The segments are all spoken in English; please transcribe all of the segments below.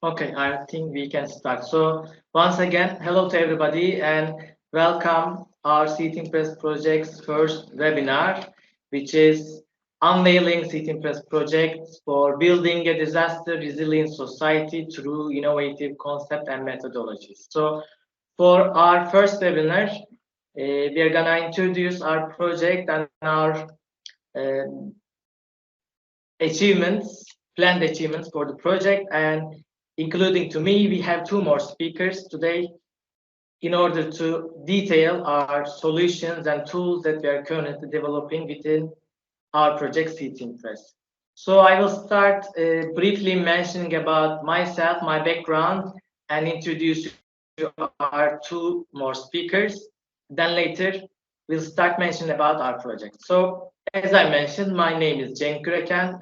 Okay, I think we can start. So once again, hello to everybody and welcome our C2IMPRESS project's first webinar, which is Unveiling C2IMPRESS projects for building a disaster resilient society through innovative concept and methodologies. So for our first webinar, we are gonna introduce our project and our uh, achievements, planned achievements for the project, and including to me, we have two more speakers today in order to detail our solutions and tools that we are currently developing within our project C2IMPRESS. So I will start briefly mentioning about myself, my background, and introduce you our two more speakers. Then later, we'll start mentioning about our project. So as I mentioned, my name is Cenk Güreken.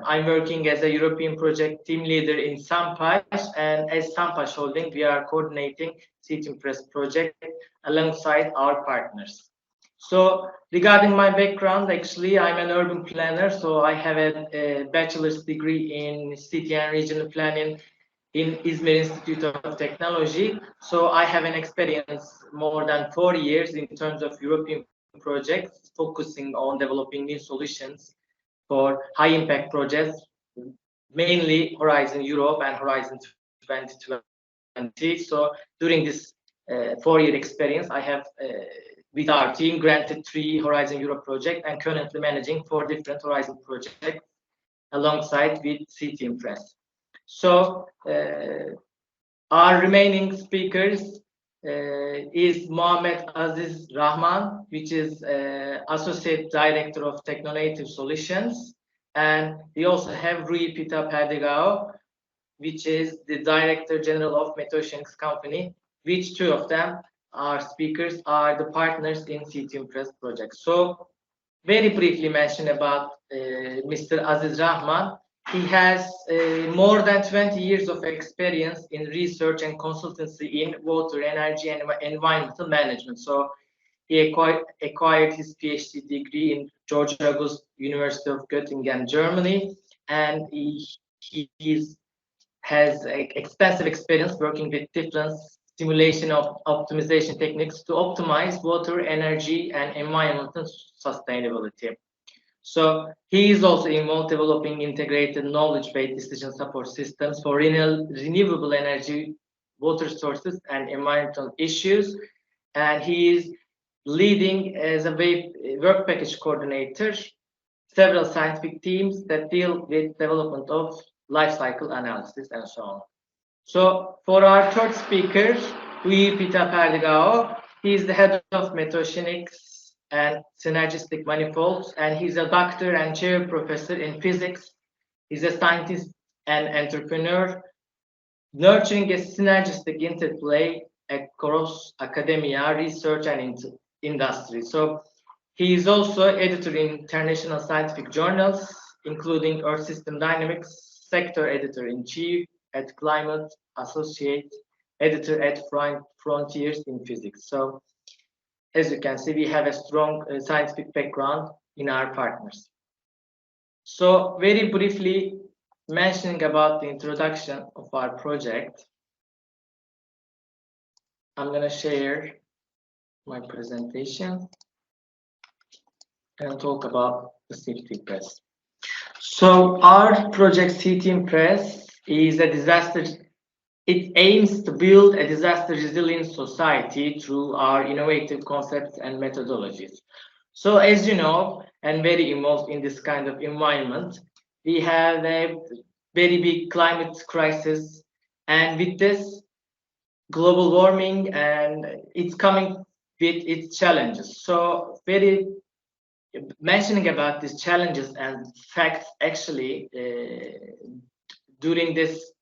I'm working as a European project team leader in Sampaş, and as Sampaş Holding, we are coordinating C2IMPRESS project alongside our partners. So regarding my background, actually, I'm an urban planner. So I have a bachelor's degree in city and regional planning in Izmir Institute of Technology. So I have an experience more than 4 years in terms of European projects, focusing on developing new solutions for high impact projects, mainly Horizon Europe and Horizon 2020. So during this 4 year experience, I have with our team granted 3 Horizon Europe projects and currently managing 4 different Horizon projects alongside with C2IMPRESS. So our remaining speakers is Mohammed Aziz Rahman, which is Associate Director of Technonative Solutions. And we also have Rui Pita Perdigao, which is the Director General of Metoshings Company, which two of them are speakers are the partners in C2IMPRESS project. So very briefly mention about Mr. Aziz Rahman. He has more than 20 years of experience in research and consultancy in water, energy, and environmental management. So he acquired his PhD degree in George August University of Göttingen, Germany, and he has extensive experience working with different simulation of optimization techniques to optimize water, energy, and environmental sustainability. So he is also involved developing integrated knowledge-based decision support systems for renewable energy, water sources, and environmental issues. And he is leading as a work package coordinator several scientific teams that deal with development of life cycle analysis and so on. So for our third speaker, Rui Pita Perdigao, he is the head of metochenics and synergistic manifolds, and he's a doctor and chair professor in physics. He's a scientist and entrepreneur, nurturing a synergistic interplay across academia, research, and industry. So he is also editor in international scientific journals, including Earth System Dynamics, sector editor in chief at Climate, associate editor at Frontiers in Physics. So as you can see, we have a strong scientific background in our partners. So very briefly mentioning about the introduction of our project, I'm going to share my presentation and talk about the C2IMPRESS. So our project C2IMPRESS is a disaster. It aims to build a disaster resilient society through our innovative concepts and methodologies. So as you know, and very involved in this kind of environment, we have a very big climate crisis, and with this global warming, and it's coming with its challenges. So very mentioning about these challenges and facts, actually during this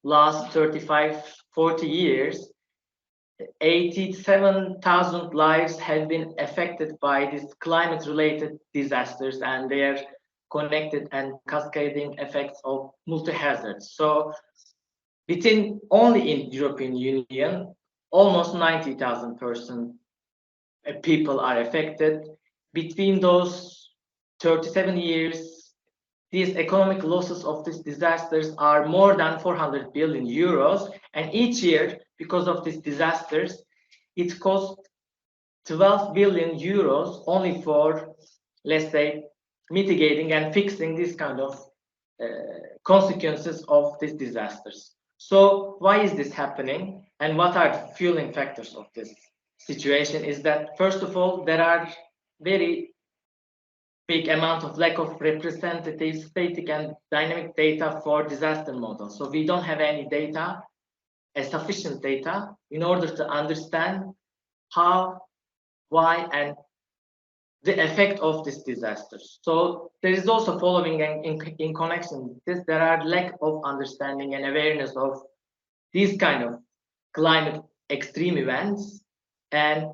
last 35 40 years, 87,000 lives have been affected by these climate related disasters and their connected and cascading effects of multi hazards. So within only in European Union, almost 90,000 people are affected. Between those 37 years, these economic losses of these disasters are more than 400 billion euros. And each year, because of these disasters, it costs 12 billion euros only for, let's say, mitigating and fixing this kind of consequences of these disasters. So why is this happening, and what are the fueling factors of this situation? Is that, first of all, there are very big amount of lack of representative, static, and dynamic data for disaster models. So we don't have any data, sufficient data, in order to understand how, why, and the effect of these disasters. So there is also following, and in connection with this, there are lack of understanding and awareness of these kind of climate extreme events. And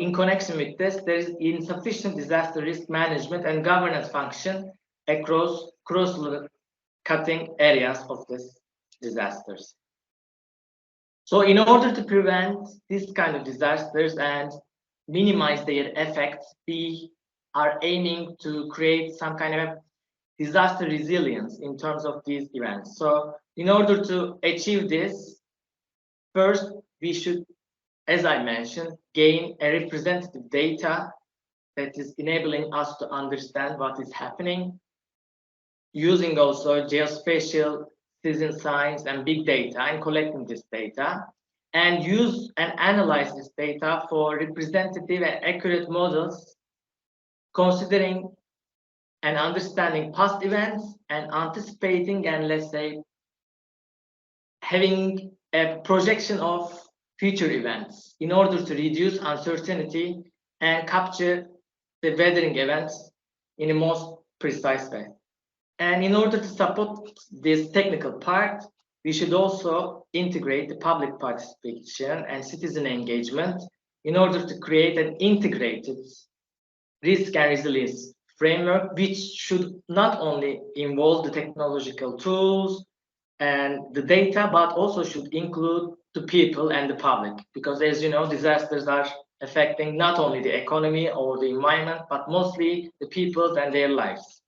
in connection with this, there is insufficient disaster risk management and governance function across cross-cutting areas of these disasters. So in order to prevent this kind of disasters and minimize their effects, we are aiming to create some kind of disaster resilience in terms of these events. So in order to achieve this, first, we should, as I mentioned, gain a representative data that is enabling us to understand what is happening, using also geospatial citizen science and big data, and collecting this data, and use and analyze this data for representative and accurate models, considering and understanding past events and anticipating and, let's say, having a projection of future events in order to reduce uncertainty and capture the weathering events in a most precise way. And in order to support this technical part, we should also integrate the public participation and citizen engagement in order to create an integrated risk and resilience framework, which should not only involve the technological tools and the data, but also should include the people and the public. Because, as you know, disasters are affecting not only the economy or the environment, but mostly the people and their lives.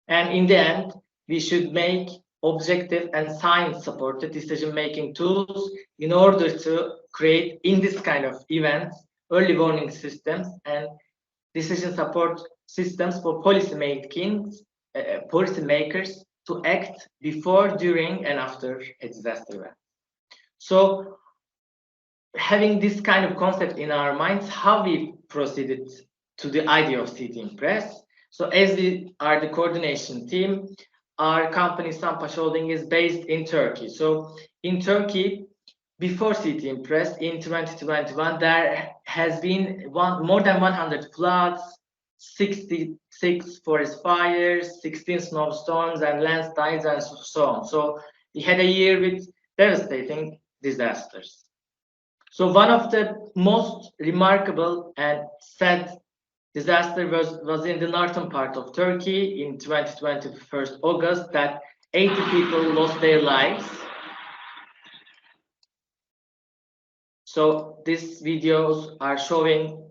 And in the end, we should make objective and science-supported decision-making tools in order to create, in this kind of events, early warning systems and decision support systems for policymakers to act before, during, and after a disaster event. So, having this kind of concept in our minds, how we proceeded to the idea of C2IMPRESS. So, as we are the coordination team, our company Sampaş Holding is based in Turkey. So, in Turkey, before C2IMPRESS in 2021, there has been more than 100 floods, 66 forest fires, 16 snowstorms, and landslides, and so on. So we had a year with devastating disasters. So one of the most remarkable and sad disaster was in the northern part of Turkey in 2021 August, that 80 people lost their lives. So these videos are showing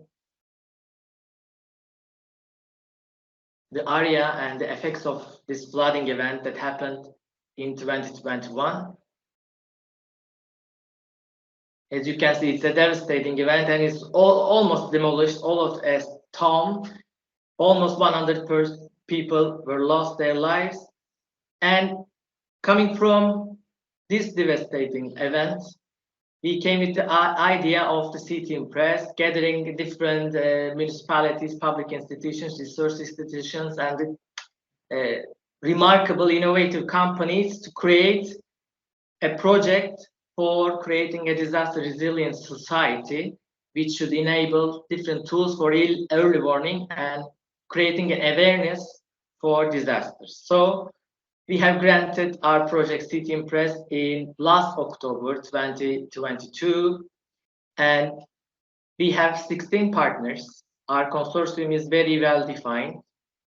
the area and the effects of this flooding event that happened in 2021. As you can see, it's a devastating event, and it's almost demolished all of a town. Almost 100 people were lost their lives. And coming from this devastating event, we came with the idea of the C2IMPRESS, gathering different municipalities, public institutions, resource institutions, and remarkable innovative companies to create a project for creating a disaster resilience society, which should enable different tools for early warning and creating an awareness for disasters. So we have granted our project C2IMPRESS in last October 2022, and we have 16 partners. Our consortium is very well defined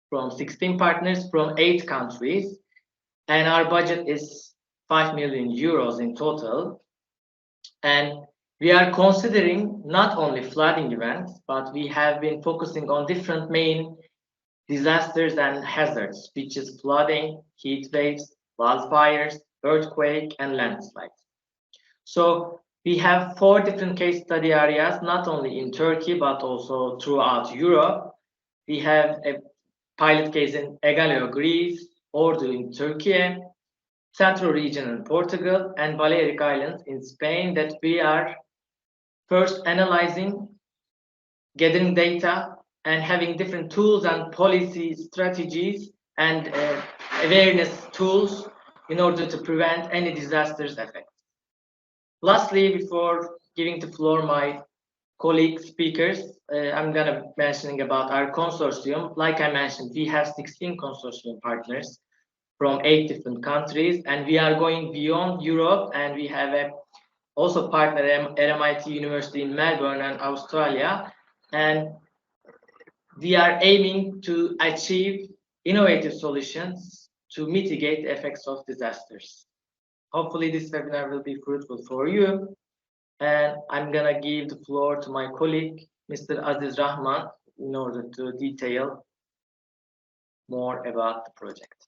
from 16 partners from 8 countries, and our budget is 5 million euros in total. And we are considering not only flooding events, but we have been focusing on different main disasters and hazards, which is flooding, heat waves, wildfires, earthquake, and landslides. So we have 4 different case study areas, not only in Turkey, but also throughout Europe. We have a pilot case in Egaleo, Greece, Ordu in Turkey, Central region in Portugal, and Balearic Islands in Spain that we are first analyzing, gathering data, and having different tools and policy strategies and awareness tools in order to prevent any disasters effects. Lastly, before giving the floor my colleague speakers, I'm gonna mentioning about our consortium. Like I mentioned, we have 16 consortium partners from 8 different countries, and we are going beyond Europe, and we have a also partner at MIT University in Melbourne and Australia, and we are aiming to achieve innovative solutions to mitigate the effects of disasters. Hopefully this webinar will be fruitful for you, and I'm gonna give the floor to my colleague, Mr. Aziz Rahman, in order to detail more about the project.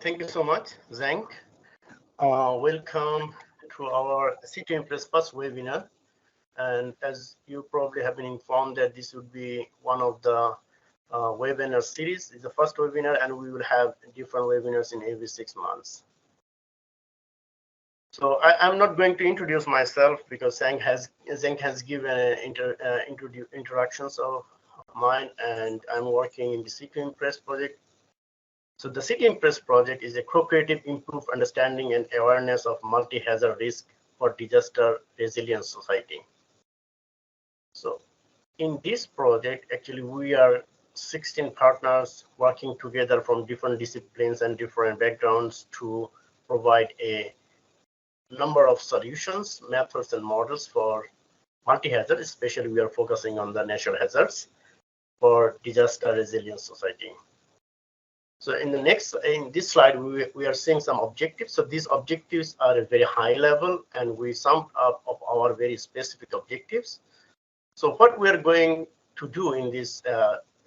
Thank you so much, Zenk. Welcome to our C2IMPRESS first webinar. And as you probably have been informed that this would be one of the webinar series. It's the first webinar, and we will have different webinars in every 6 months. So I'm not going to introduce myself because Zenk has given an introductions of mine, and I'm working in the C2IMPRESS project. So the C2IMPRESS project is a co-creative improved understanding and awareness of multi-hazard risk for disaster resilience society. So in this project, actually, we are 16 partners working together from different disciplines and different backgrounds to provide a number of solutions, methods, and models for multi-hazard. Especially, we are focusing on the natural hazards for disaster resilience society. So in this slide, we are seeing some objectives. So these objectives are at very high level, and we summed up of our very specific objectives. So what we are going to do in this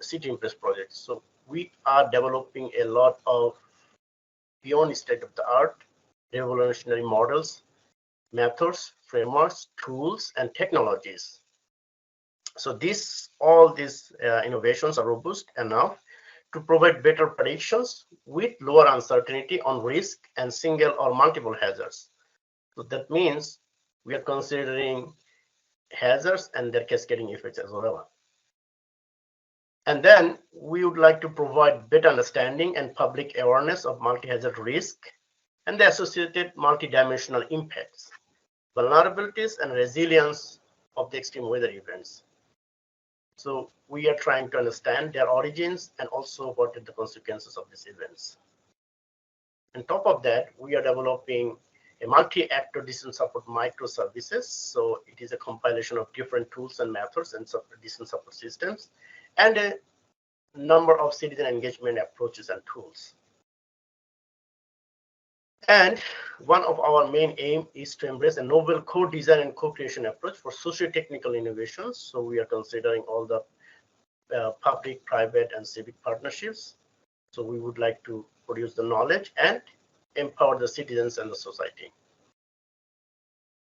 C2IMPRESS project. So we are developing a lot of beyond state-of-the-art revolutionary models, methods, frameworks, tools, and technologies. So all these innovations are robust enough to provide better predictions with lower uncertainty on risk and single or multiple hazards. So that means we are considering hazards and their cascading effects as well. And then we would like to provide better understanding and public awareness of multi-hazard risk and the associated multidimensional impacts, vulnerabilities, and resilience of the extreme weather events. So we are trying to understand their origins and also what are the consequences of these events. On top of that, we are developing a multi-actor decision support microservices. So it is a compilation of different tools and methods and decision support systems, and a number of citizen engagement approaches and tools. And one of our main aim is to embrace a novel co-design and co-creation approach for socio-technical innovations. So we are considering all the public, private, and civic partnerships. So we would like to produce the knowledge and empower the citizens and the society.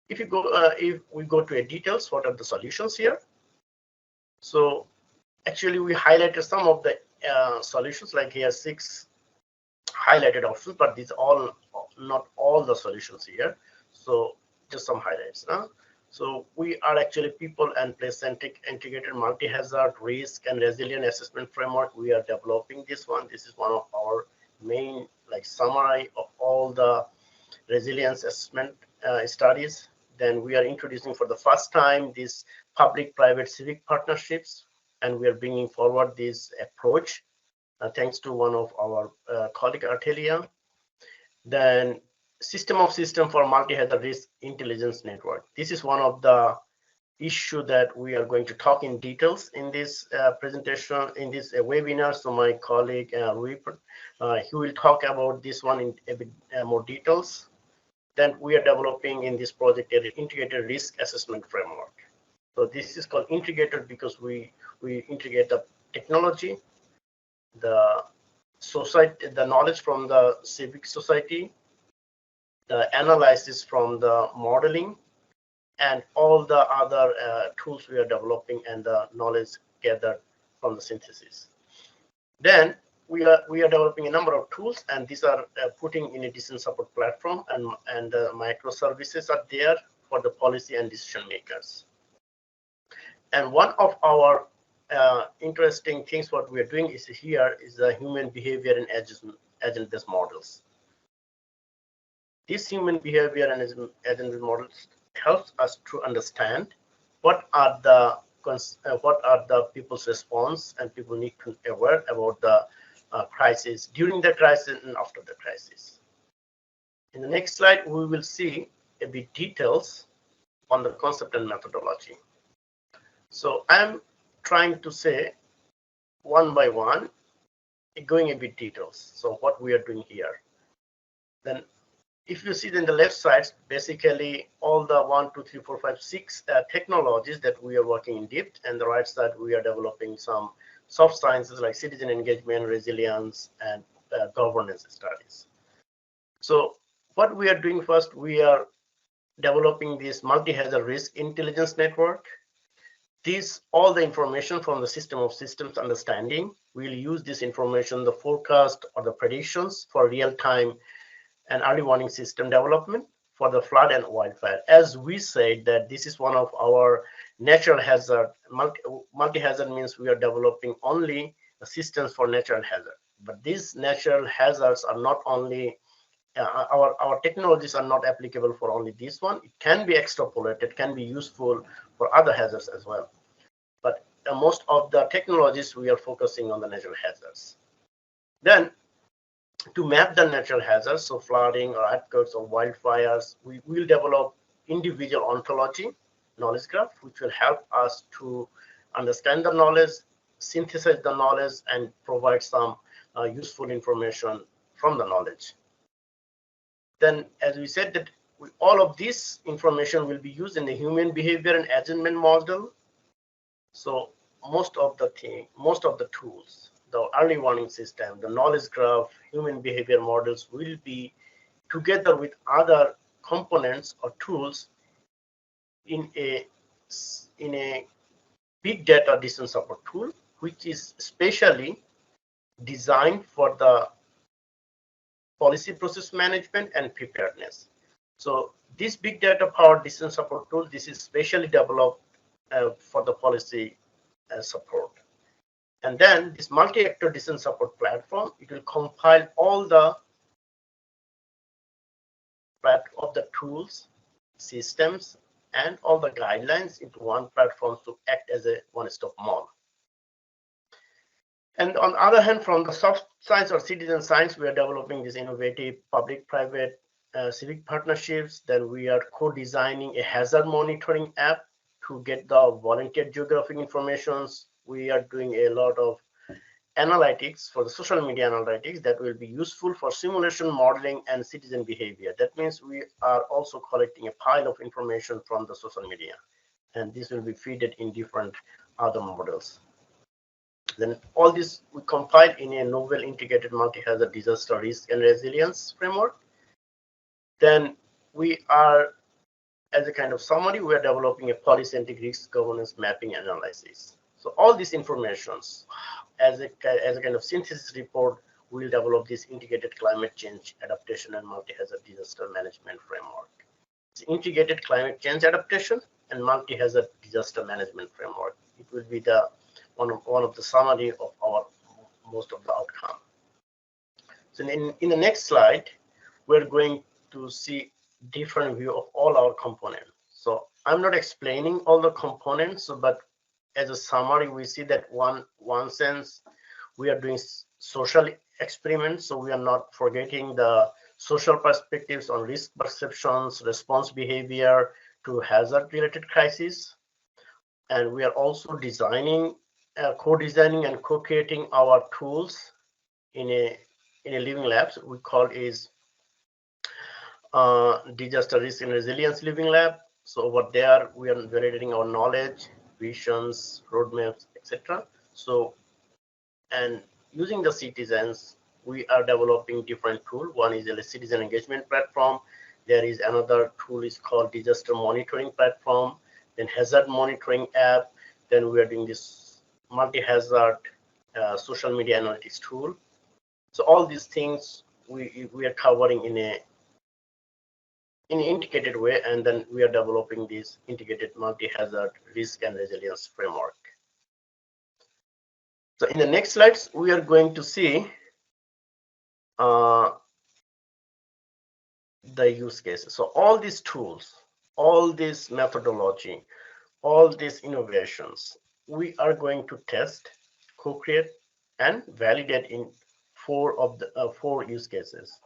If we go to details, what are the solutions here? So actually, we highlighted some of the solutions, like here 6 highlighted options, but these are not all the solutions here. So just some highlights. So we are actually people and place-centric integrated multi-hazard risk and resilient assessment framework. We are developing this one. This is one of our main summary of all the resilience assessment studies. Then we are introducing for the first time these public-private civic partnerships, and we are bringing forward this approach thanks to one of our colleague Artelia. Then system of system for multi-hazard risk intelligence network. This is one of the issue that we are going to talk in details in this presentation, in this webinar. So my colleague Rui, he will talk about this one in a bit more details. Then we are developing in this project an integrated risk assessment framework. So this is called integrated because we integrate the technology, the society, the knowledge from the civic society, the analysis from the modeling, and all the other tools we are developing and the knowledge gathered from the synthesis. Then we are developing a number of tools, and these are putting in a decision support platform, and microservices are there for the policy and decision makers. And one of our interesting things what we are doing is here is the human behavior and agent-based models. This human behavior and agent-based models helps us to understand what are the people's response, and people need to be aware about the crisis during the crisis and after the crisis. In the next slide, we will see a bit details on the concept and methodology. So I'm trying to say one by one, going a bit details. So what we are doing here. Then if you see in the left side, basically all the 1, 2, 3, 4, 5, 6 technologies that we are working in depth, and the right side we are developing some soft sciences like citizen engagement, resilience, and governance studies. So what we are doing first, we are developing this multi-hazard risk intelligence network. This all the information from the system of systems understanding. We'll use this information, the forecast or the predictions for real-time and early warning system development for the flood and wildfire. As we said that this is one of our natural hazard. Multi-hazard means we are developing only systems for natural hazard. But these natural hazards are not only our technologies are not applicable for only this one. It can be extrapolated, can be useful for other hazards as well. But most of the technologies we are focusing on the natural hazards. Then to map the natural hazards, so flooding or earthquakes or wildfires, we will develop individual ontology knowledge graph, which will help us to understand the knowledge, synthesize the knowledge, and provide some useful information from the knowledge. Then, as we said, that all of this information will be used in the human behavior and agent model. So most of the tools, the early warning system, the knowledge graph, human behavior models will be together with other components or tools in a big data decision support tool, which is specially designed for the policy process management and preparedness. So this big data powered decision support tool, this is specially developed for the policy support. And then this multi-actor decision support platform, it will compile all the tools, systems, and all the guidelines into one platform to act as a one-stop mall. And on the other hand, from the soft science or citizen science, we are developing this innovative public-private civic partnerships. Then we are co-designing a hazard monitoring app to get the volunteer geographic informations. We are doing a lot of analytics for the social media analytics that will be useful for simulation modeling and citizen behavior. That means we are also collecting a pile of information from the social media, and this will be fed in different other models. Then all this we compile in a novel integrated multi-hazard disaster risk and resilience framework. Then we are, as a kind of summary, we are developing a policy-centric risk governance mapping analysis. So all these informations, as a kind of synthesis report, we will develop this integrated climate change adaptation and multi-hazard disaster management framework. It's integrated climate change adaptation and multi-hazard disaster management framework. It will be the one of the summary of our most of the outcome. So in the next slide, we're going to see different view of all our components. So I'm not explaining all the components, but as a summary, we see that one sense we are doing social experiments, so we are not forgetting the social perspectives on risk perceptions, response behavior to hazard-related crises, and we are also designing, co-designing, and co-creating our tools in a living labs. We call is disaster risk and resilience living lab. So over there, we are validating our knowledge, visions, roadmaps, etc. So, and using the citizens, we are developing different tools. One is a citizen engagement platform. There is another tool is called disaster monitoring platform, then hazard monitoring app. Then we are doing this multi-hazard social media analytics tool. So all these things we are covering in an integrated way, and then we are developing this integrated multi-hazard risk and resilience framework. So in the next slides, we are going to see the use cases. So all these tools, all this methodology, all these innovations, we are going to test, co-create, and validate in four use cases.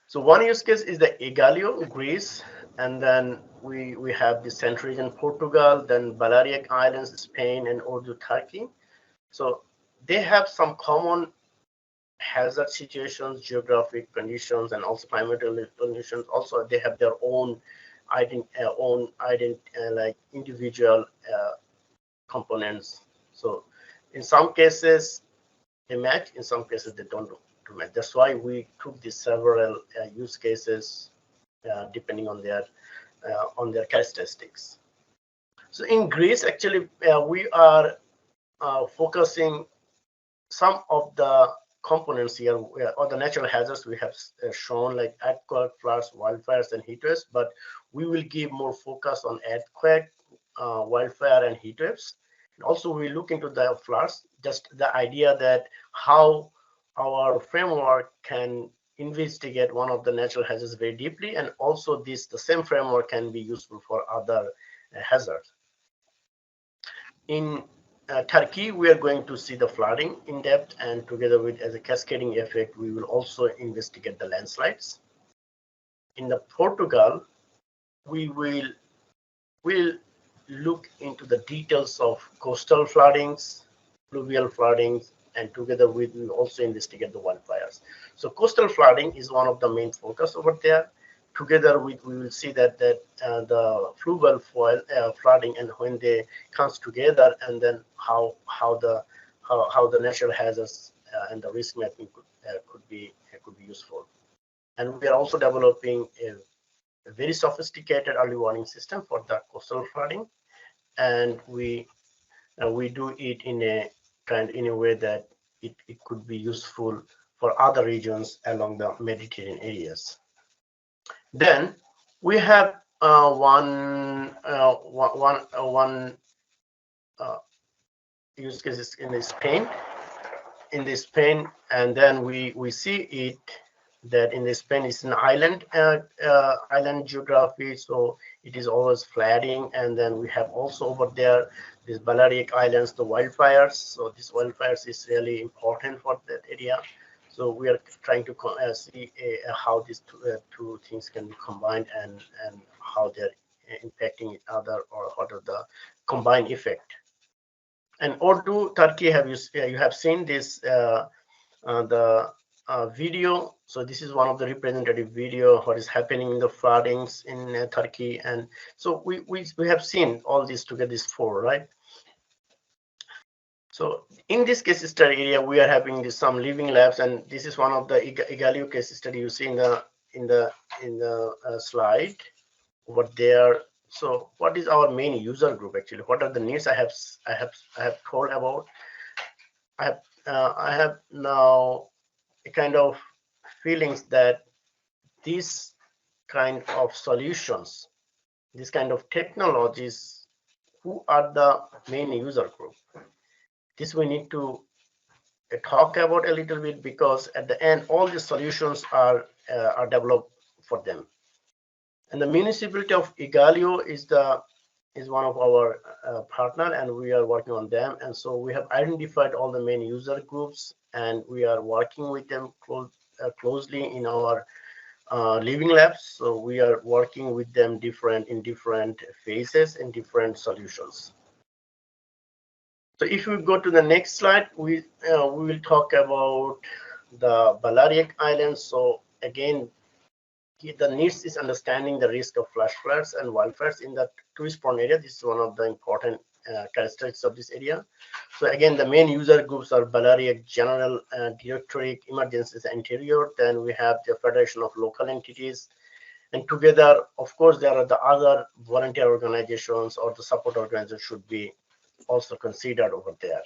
So one use case is the Egalio, Greece, and then we have the Central region, Portugal, then Balearic Islands, Spain, and Urdu, Turkey. So they have some common hazard situations, geographic conditions, and also climatic conditions. Also, they have their own like individual components. So in some cases they match, in some cases they don't match. That's why we took these several use cases depending on their characteristics. So in Greece, actually, we are focusing some of the components here, or the natural hazards we have shown, like earthquake, floods, wildfires, and heat waves. But we will give more focus on earthquake, wildfire, and heat waves. And also, we look into the floods, just the idea that how our framework can investigate one of the natural hazards very deeply, and also the same framework can be useful for other hazards. In Turkey, we are going to see the flooding in depth, and together with as a cascading effect, we will also investigate the landslides. In the Portugal, we will look into the details of coastal floodings, fluvial floodings, and together we will also investigate the wildfires. So coastal flooding is one of the main focus over there. Together we will see that the fluvial flooding, and when they comes together, and then how the natural hazards and the risk mapping could be useful. And we are also developing a very sophisticated early warning system for the coastal flooding, and we do it in a way that it could be useful for other regions along the Mediterranean areas. Then we have one use cases in Spain. And then we see it that in Spain is an island geography, so it is always flooding. And then we have also over there these Balearic Islands, the wildfires. So these wildfires is really important for that area. So we are trying to see how these two things can be combined, and how they're impacting each other, or what are the combined effect. And Urdu, Turkey, you have seen this video. So this is one of the representative video what is happening in the floodings in Turkey. And so we have seen all these together, these four, right? So in this case study area, we are having some living labs, and this is one of the Egalio case study you see in the slide over there. So what is our main user group actually? What are the needs I have told about? I have now a kind of feelings that these kind of solutions, this kind of technologies, who are the main user group? This we need to talk about a little bit, because at the end all the solutions are developed for them. And the municipality of Egalio is one of our partner, and we are working on them. And so we have identified all the main user groups, and we are working with them closely in our living labs. So we are working with them in different phases and different solutions. So if we go to the next slide, we will talk about the Balearic Islands. So again, the needs is understanding the risk of flash floods and wildfires in the tourist-prone area. This is one of the important characteristics of this area. So again, the main user groups are Balearic General Directorate, Emergencies Interior. Then we have the Federation of Local Entities. And together, of course, there are the other volunteer organizations or the support organizations should be also considered over there.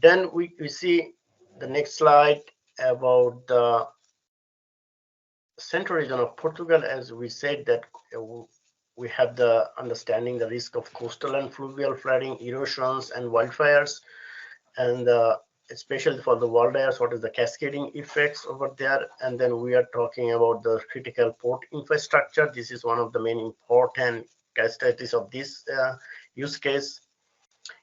Then we see the next slide about the central region of Portugal. As we said that we have the understanding the risk of coastal and fluvial flooding, erosions, and wildfires, and especially for the wildfires, what is the cascading effects over there. And then we are talking about the critical port infrastructure. This is one of the main important characteristics of this use case.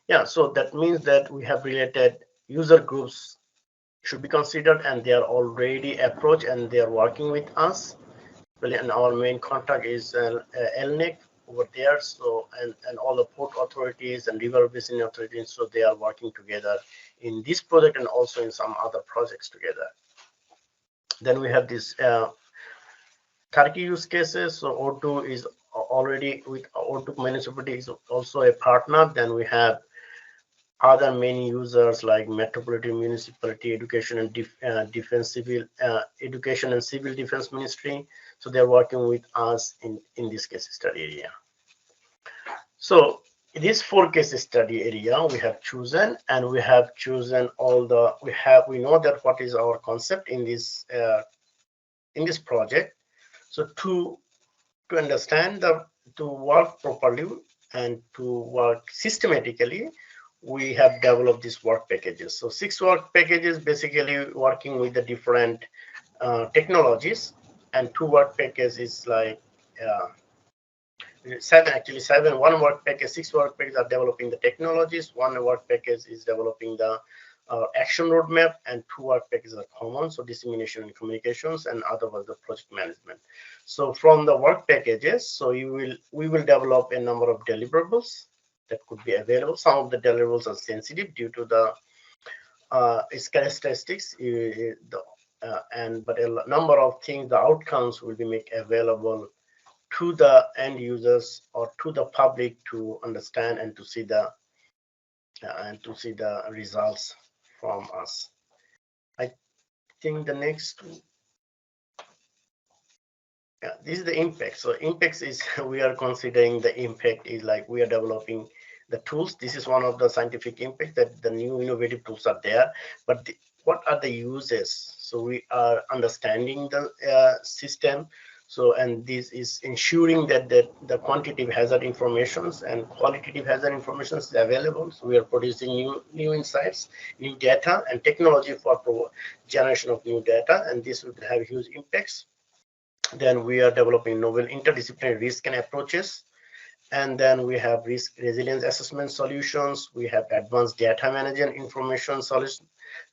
Yeah, so that means that we have related user groups should be considered, and they are already approached and they are working with us. And our main contact is ELNIC over there. So and all the port authorities and river basin authorities, so they are working together in this project and also in some other projects together. Then we have this Turkey use cases. So O2 is already with O2 municipality is also a partner. Then we have other main users like Metropolitan Municipality, Education and Education and Civil Defense Ministry. So they're working with us in this case study area. So this 4 case study area we have chosen, and we have chosen all the we know that what is our concept in this project. So to understand to work properly and to work systematically, we have developed these work packages. So 6 work packages basically working with the different technologies, and 2 work packages is like 7. 1 work package, 6 work packages are developing the technologies. 1 work package is developing the action roadmap, and 2 work packages are common. So dissemination and communications, and other was the project management. So from the work packages, so we will develop a number of deliverables that could be available. Some of the deliverables are sensitive due to the its characteristics, but a number of things, the outcomes will be made available to the end users or to the public to understand and to see the results from us. I think the next. Yeah, this is the impact. So impact is we are considering the impact is like we are developing the tools. This is one of the scientific impact that the new innovative tools are there. But what are the uses? So we are understanding the system. So and this is ensuring that the quantitative hazard informations and qualitative hazard information is available. So we are producing new insights, new data, and technology for generation of new data, and this will have huge impacts. Then we are developing novel interdisciplinary risk and approaches. And then we have risk resilience assessment solutions. We have advanced data management information solutions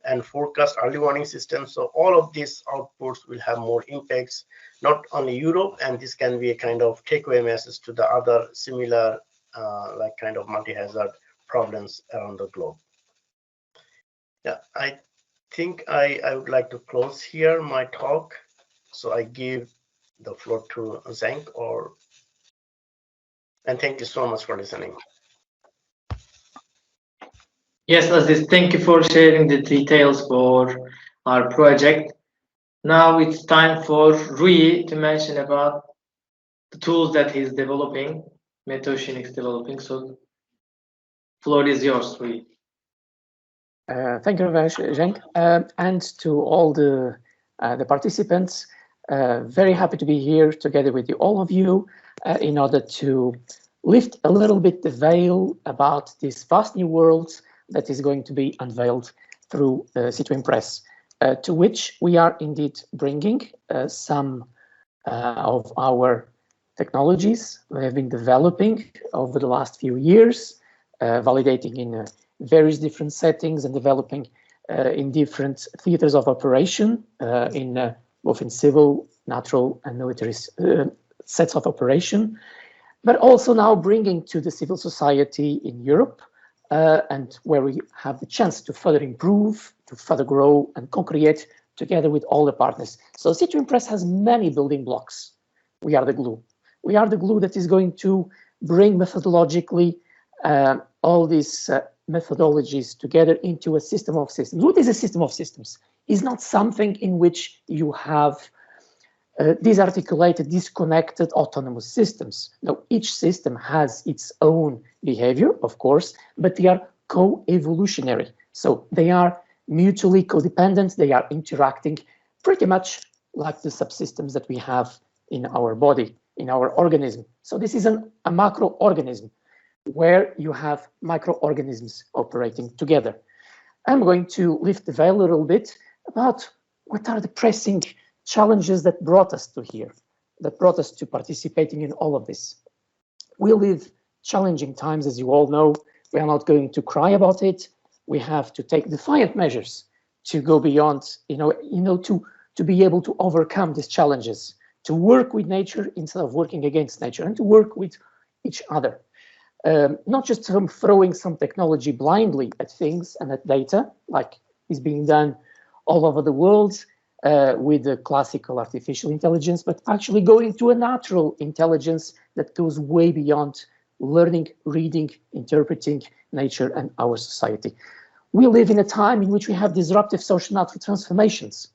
and forecast early warning systems. So all of these outputs will have more impacts, not only Europe, and this can be a kind of takeaway message to the other similar like kind of multi-hazard problems around the globe. Yeah, I think I would like to close here my talk. So I give the floor to Cenk, and thank you so much for listening. Yes, Aziz, thank you for sharing the details for our project. Now it's time for Rui to mention about the tools that he's developing, Metoshinik's developing. So floor is yours, Rui. Thank you very much, Cenk, and to all the participants. Very happy to be here together with all of you in order to lift a little bit the veil about this vast new world that is going to be unveiled through C2IMPRESS, to which we are indeed bringing some of our technologies we have been developing over the last few years, validating in various different settings and developing in different theaters of operation, both in civil, natural, and military sets of operation, but also now bringing to the civil society in Europe, and where we have the chance to further improve, to further grow and co-create together with all the partners. So C2IMPRESS has many building blocks. We are the glue. We are the glue that is going to bring methodologically all these methodologies together into a system of systems. What is a system of systems? It's not something in which you have disarticulated, disconnected autonomous systems. No, each system has its own behavior, of course, but they are co-evolutionary. So they are mutually codependent. They are interacting pretty much like the subsystems that we have in our body, in our organism. So this is a macroorganism where you have microorganisms operating together. I'm going to lift the veil a little bit about what are the pressing challenges that brought us to here, that brought us to participating in all of this. We live challenging times, as you all know. We are not going to cry about it. We have to take defiant measures to go beyond, to be able to overcome these challenges, to work with nature instead of working against nature, and to work with each other. Not just throwing some technology blindly at things and at data, like is being done all over the world with the classical artificial intelligence, but actually going to a natural intelligence that goes way beyond learning, reading, interpreting nature and our society. We live in a time in which we have disruptive social natural transformations,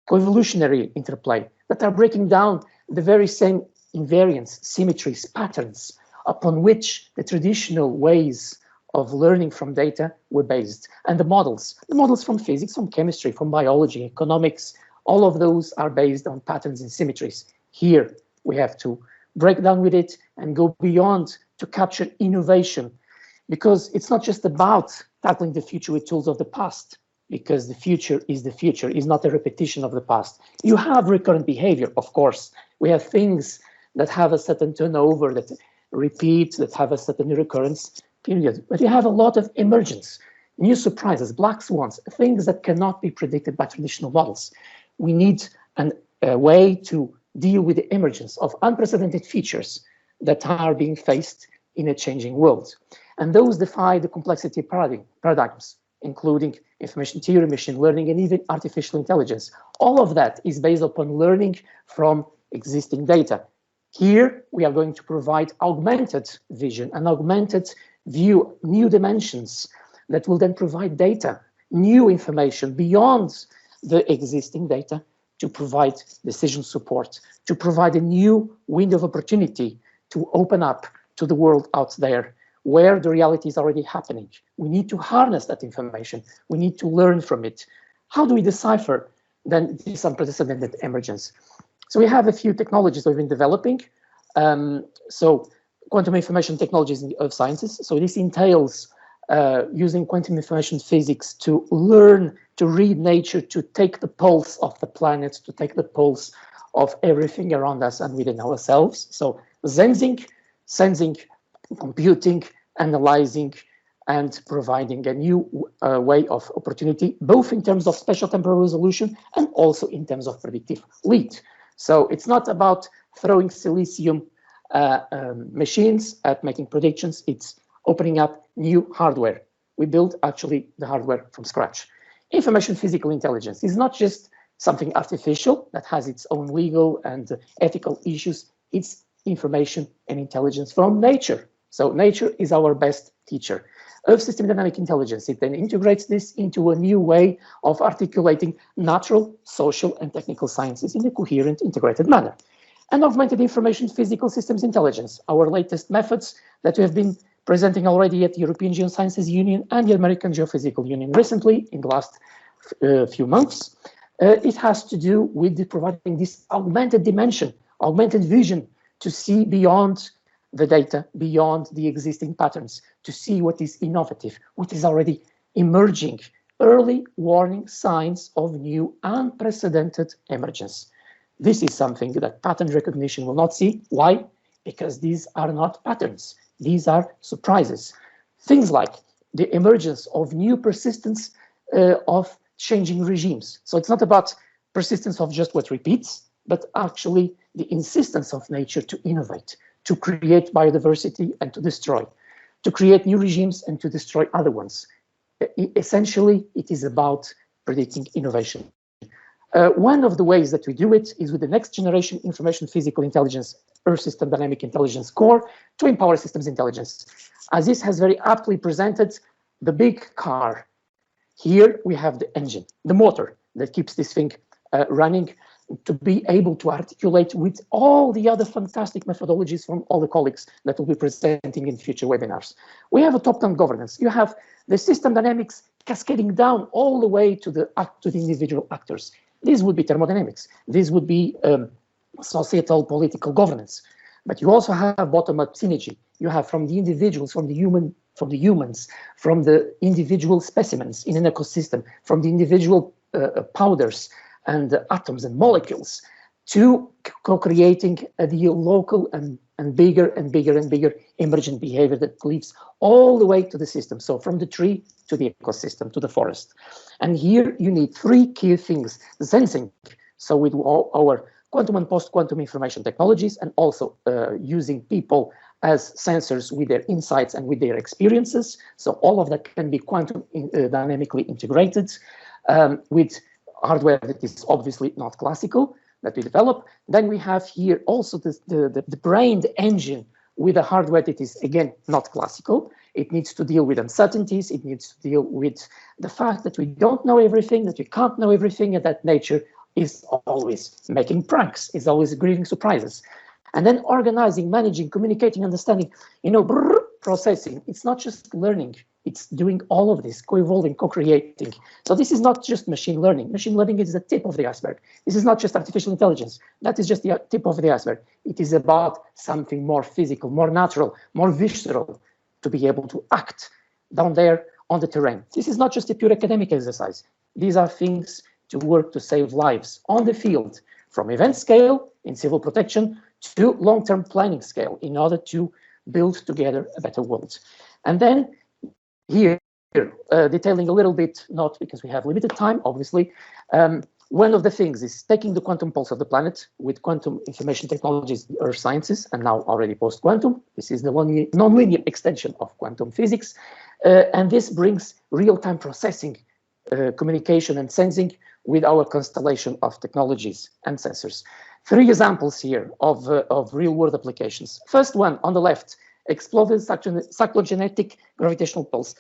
coevolutionary interplay, that are breaking down the very same invariants, symmetries, patterns upon which the traditional ways of learning from data were based. And the models from physics, from chemistry, from biology, economics, all of those are based on patterns and symmetries. Here, we have to break down with it and go beyond to capture innovation, because it's not just about tackling the future with tools of the past, because the future is not a repetition of the past. You have recurrent behavior, of course. We have things that have a certain turnover, that repeat, that have a certain recurrence period. But you have a lot of emergence, new surprises, black swans, things that cannot be predicted by traditional models. We need a way to deal with the emergence of unprecedented features that are being faced in a changing world. And those defy the complexity paradigms, including information theory, machine learning, and even artificial intelligence. All of that is based upon learning from existing data. Here, we are going to provide augmented vision, an augmented view, new dimensions that will then provide data, new information beyond the existing data to provide decision support, to provide a new window of opportunity to open up to the world out there where the reality is already happening. We need to harness that information. We need to learn from it. How do we decipher then this unprecedented emergence? So we have a few technologies that we've been developing. So quantum information technologies in the earth sciences. So this entails using quantum information physics to learn, to read nature, to take the pulse of the planet, to take the pulse of everything around us and within ourselves. So sensing, computing, analyzing, and providing a new way of opportunity, both in terms of spatial temporal resolution and also in terms of predictive lead. So it's not about throwing silicium machines at making predictions. It's opening up new hardware. We built actually the hardware from scratch. Information physical intelligence is not just something artificial that has its own legal and ethical issues. It's information and intelligence from nature. So nature is our best teacher. Earth system dynamic intelligence, it then integrates this into a new way of articulating natural, social, and technical sciences in a coherent, integrated manner. And augmented information physical systems intelligence, our latest methods that we have been presenting already at the European Geosciences Union and the American Geophysical Union recently in the last few months. It has to do with providing this augmented dimension, augmented vision to see beyond the data, beyond the existing patterns, to see what is innovative, what is already emerging, early warning signs of new unprecedented emergence. This is something that pattern recognition will not see. Why? Because these are not patterns. These are surprises. Things like the emergence of new persistence of changing regimes. So it's not about persistence of just what repeats, but actually the insistence of nature to innovate, to create biodiversity and to destroy, to create new regimes and to destroy other ones. Essentially, it is about predicting innovation. One of the ways that we do it is with the next generation information physical intelligence Earth System Dynamic Intelligence Core to empower systems intelligence. Aziz has very aptly presented the big car. Here we have the engine, the motor that keeps this thing running, to be able to articulate with all the other fantastic methodologies from all the colleagues that will be presenting in future webinars. We have a top-down governance. You have the system dynamics cascading down all the way to the individual actors. This would be thermodynamics. This would be societal political governance. But you also have bottom-up synergy. You have from the individuals, from the humans, from the individual specimens in an ecosystem, from the individual powders and atoms and molecules, to co-creating the local and bigger and bigger and bigger emergent behavior that lives all the way to the system. So from the tree to the ecosystem, to the forest. And here you need three key things: sensing, so with all our quantum and post-quantum information technologies, and also using people as sensors with their insights and with their experiences. So all of that can be quantum dynamically integrated with hardware that is obviously not classical that we develop. Then we have here also the brain, the engine, with a hardware that is, again, not classical. It needs to deal with uncertainties. It needs to deal with the fact that we don't know everything, that we can't know everything, and that nature is always making pranks, is always giving surprises. And then organizing, managing, communicating, understanding, processing. It's not just learning. It's doing all of this, co-evolving, co-creating. So this is not just machine learning. Machine learning is the tip of the iceberg. This is not just artificial intelligence. That is just the tip of the iceberg. It is about something more physical, more natural, more visceral, to be able to act down there on the terrain. This is not just a pure academic exercise. These are things to work to save lives on the field, from event scale in civil protection to long-term planning scale, in order to build together a better world. And then here, detailing a little bit, not because we have limited time, obviously, one of the things is taking the quantum pulse of the planet with quantum information technologies, earth sciences, and now already post-quantum. This is the nonlinear extension of quantum physics. And this brings real-time processing, communication and sensing with our constellation of technologies and sensors. Three examples here of real-world applications. First one on the left, exploded cyclogenetic gravitational pulse.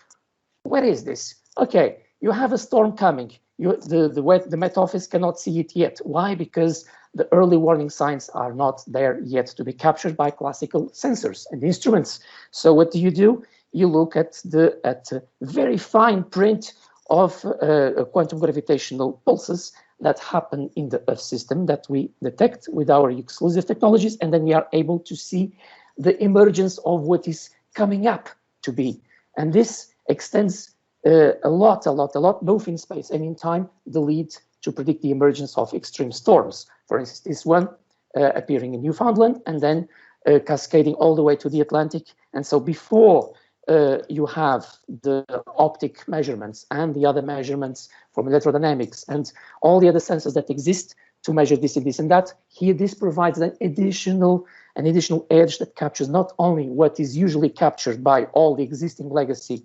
Where is this? Okay, you have a storm coming. The Met Office cannot see it yet. Why? Because the early warning signs are not there yet to be captured by classical sensors and instruments. So what do? You look at the very fine print of quantum gravitational pulses that happen in the Earth system that we detect with our exclusive technologies, and then we are able to see the emergence of what is coming up to be. And this extends a lot, both in space and in time, the lead to predict the emergence of extreme storms. For instance, this one appearing in Newfoundland and then cascading all the way to the Atlantic. And so before you have the optic measurements and the other measurements from electrodynamics and all the other sensors that exist to measure this and this and that, here this provides an additional edge that captures not only what is usually captured by all the existing legacy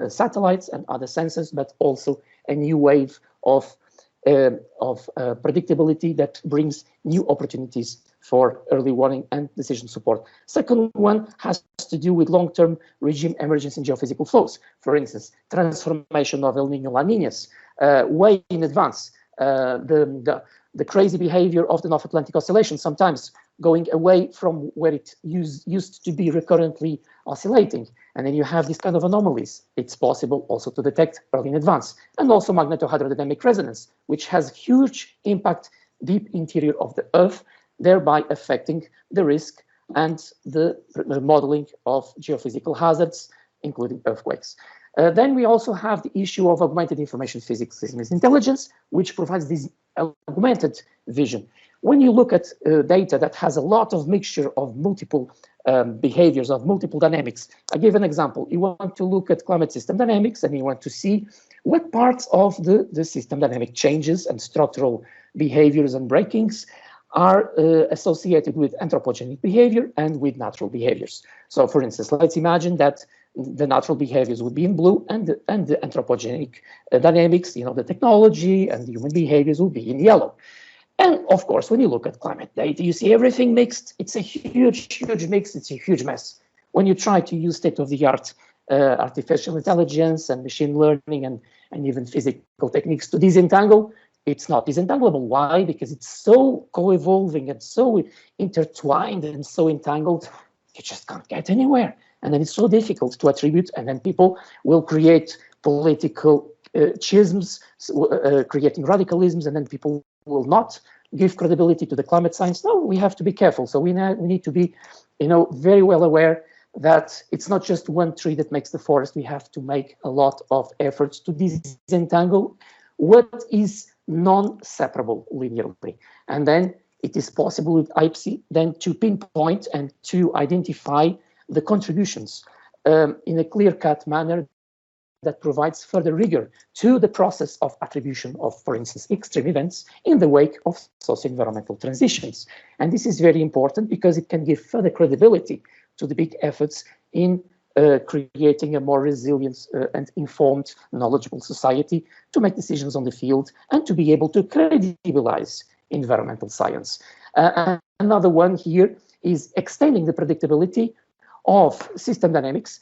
satellites and other sensors, but also a new wave of predictability that brings new opportunities for early warning and decision support. Second one has to do with long-term regime emergence in geophysical flows. For instance, transformation of El Niño La Niñas way in advance. The crazy behavior of the North Atlantic Oscillation, sometimes going away from where it used to be recurrently oscillating. And then you have these kind of anomalies. It's possible also to detect early in advance. And also magnetohydrodynamic resonance, which has huge impact deep interior of the Earth, thereby affecting the risk and the modeling of geophysical hazards, including earthquakes. Then we also have the issue of augmented information physics systems intelligence, which provides this augmented vision. When you look at data that has a lot of mixture of multiple behaviors, of multiple dynamics, I give an example. You want to look at climate system dynamics and you want to see what parts of the system dynamic changes and structural behaviors and breakings are associated with anthropogenic behavior and with natural behaviors. So for instance, let's imagine that the natural behaviors would be in blue, and the anthropogenic dynamics, the technology and the human behaviors will be in yellow. And of course, when you look at climate data, you see everything mixed. It's a huge mix. It's a huge mess. When you try to use state-of-the-art artificial intelligence and machine learning and even physical techniques to disentangle, it's not disentangleable. Why? Because it's so co-evolving and so intertwined and so entangled, you just can't get anywhere. And then it's so difficult to attribute, and then people will create political schisms, creating radicalisms, and then people will not give credibility to the climate science. No, we have to be careful. So we need to be, very well aware that it's not just one tree that makes the forest. We have to make a lot of efforts to disentangle what is non-separable linearly. And then it is possible with IPSC then to pinpoint and to identify the contributions in a clear-cut manner that provides further rigor to the process of attribution of, for instance, extreme events in the wake of socio-environmental transitions. And this is very important because it can give further credibility to the big efforts in creating a more resilient and informed, knowledgeable society to make decisions on the field and to be able to credibilize environmental science. Another one here is extending the predictability of system dynamics.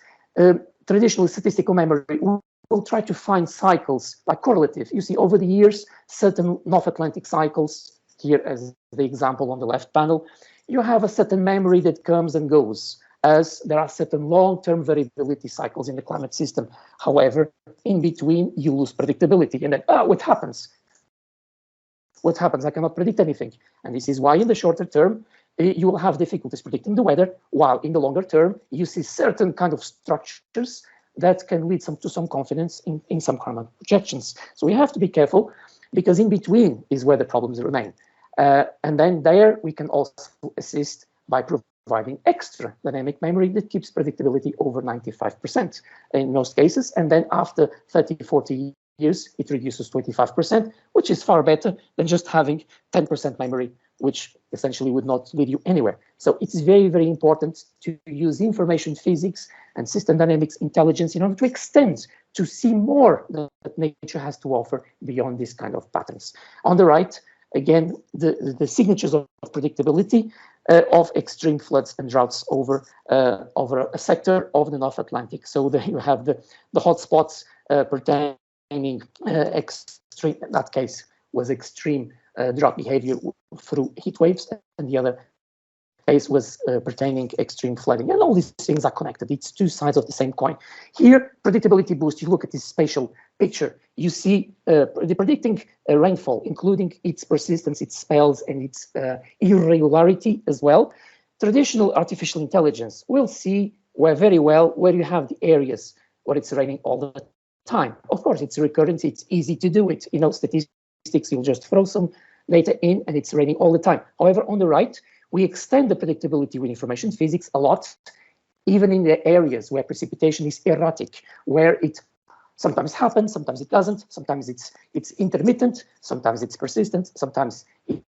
Traditional statistical memory will try to find cycles like correlative. You see, over the years, certain North Atlantic cycles, here as the example on the left panel, you have a certain memory that comes and goes, as there are certain long-term variability cycles in the climate system. However, in between, you lose predictability. And then, what happens? What happens? I cannot predict anything. And this is why in the shorter term, you will have difficulties predicting the weather, while in the longer term, you see certain kind of structures that can lead to some confidence in some climate projections. So we have to be careful, because in between is where the problems remain. And then there, we can also assist by providing extra dynamic memory that keeps predictability over 95% in most cases. And then after 30, 40 years, it reduces 25%, which is far better than just having 10% memory, which essentially would not lead you anywhere. So it's very, very important to use information physics and system dynamics intelligence in order to extend, to see more that nature has to offer beyond this kind of patterns. On the right, again, the signatures of predictability of extreme floods and droughts over a sector of the North Atlantic. So there you have the hotspots pertaining extreme, in that case was extreme drought behavior through heat waves, and the other case was pertaining extreme flooding. And all these things are connected. It's two sides of the same coin. Here, predictability boost, you look at this spatial picture, you see the predicting rainfall, including its persistence, its spells, and its irregularity as well. Traditional artificial intelligence will see very well where you have the areas where it's raining all the time. Of course, it's recurrent, it's easy to do it. Statistics, you'll just throw some data in and it's raining all the time. However, on the right, we extend the predictability with information physics a lot, even in the areas where precipitation is erratic, where it sometimes happens, sometimes it doesn't, sometimes it's intermittent, sometimes it's persistent, sometimes it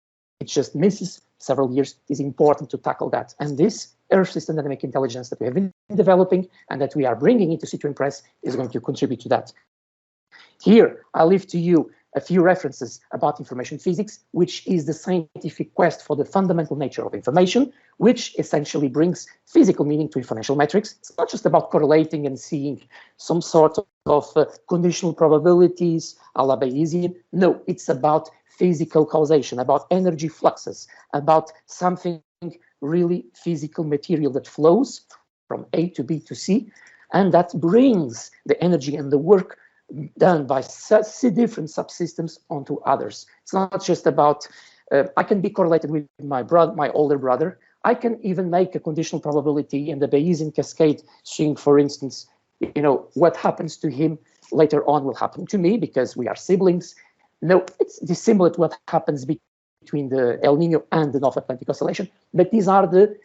just misses several years. It is important to tackle that. And this Earth system dynamic intelligence that we have been developing and that we are bringing into C2IMPRESS is going to contribute to that. Here, I'll leave to you a few references about information physics, which is the scientific quest for the fundamental nature of information, which essentially brings physical meaning to informational metrics. It's not just about correlating and seeing some sort of conditional probabilities a la Bayesian. No, it's about physical causation, about energy fluxes, about something really physical material that flows from A to B to C, and that brings the energy and the work done by different subsystems onto others. It's not just about, I can be correlated with my older brother. I can even make a conditional probability in the Bayesian cascade, seeing, for instance, what happens to him later on will happen to me because we are siblings. No, it's dissimilar to what happens between the El Nino and the North Atlantic Oscillation, but these are the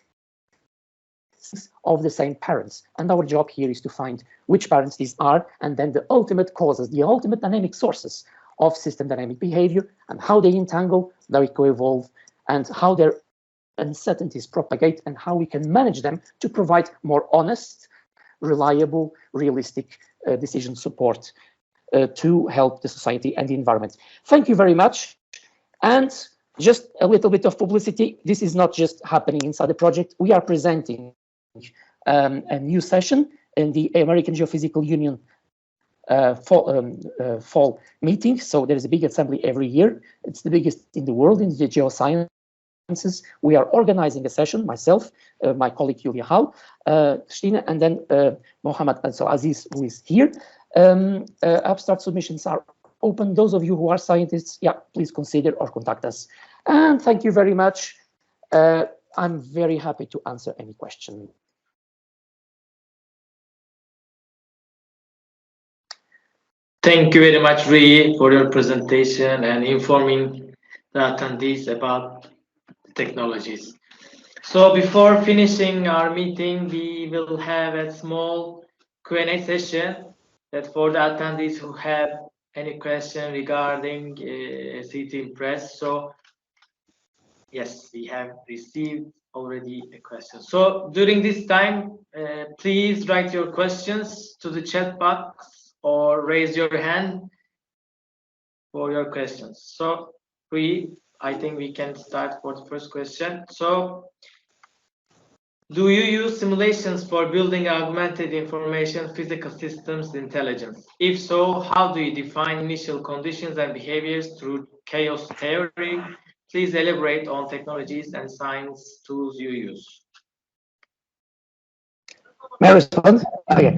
of the same parents. And our job here is to find which parents these are, and then the ultimate causes, the ultimate dynamic sources of system dynamic behavior, and how they entangle, how they co-evolve, and how their uncertainties propagate, and how we can manage them to provide more honest, reliable, realistic decision support to help the society and the environment. Thank you very much. And just a little bit of publicity. This is not just happening inside the project. We are presenting a new session in the American Geophysical Union fall meeting. So there is a big assembly every year. It's the biggest in the world in the geosciences. We are organizing a session, myself, my colleague Julia Hall, Christina, and then Mohammed and so Aziz, who is here. Abstract submissions are open. Those of you who are scientists, yeah, please consider or contact us. And thank you very much. I'm very happy to answer any question. Thank you very much, Rui, for your presentation and informing the attendees about the technologies. So before finishing our meeting, we will have a small Q&A session that for the attendees who have any question regarding C2IMPRESS. So yes, we have received already a question. So during this time, please write your questions to the chat box or raise your hand for your questions. So I think we can start for the first question. So do you use simulations for building augmented information physical systems intelligence? If so, how do you define initial conditions and behaviors through chaos theory? Please elaborate on technologies and science tools you use. May I respond? Okay.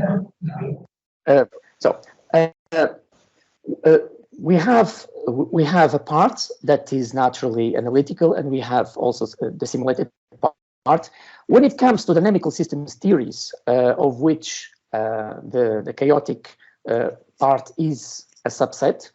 We have a part that is naturally analytical, and we have also the simulated part. When it comes to dynamical systems theories, of which the chaotic part is a subset,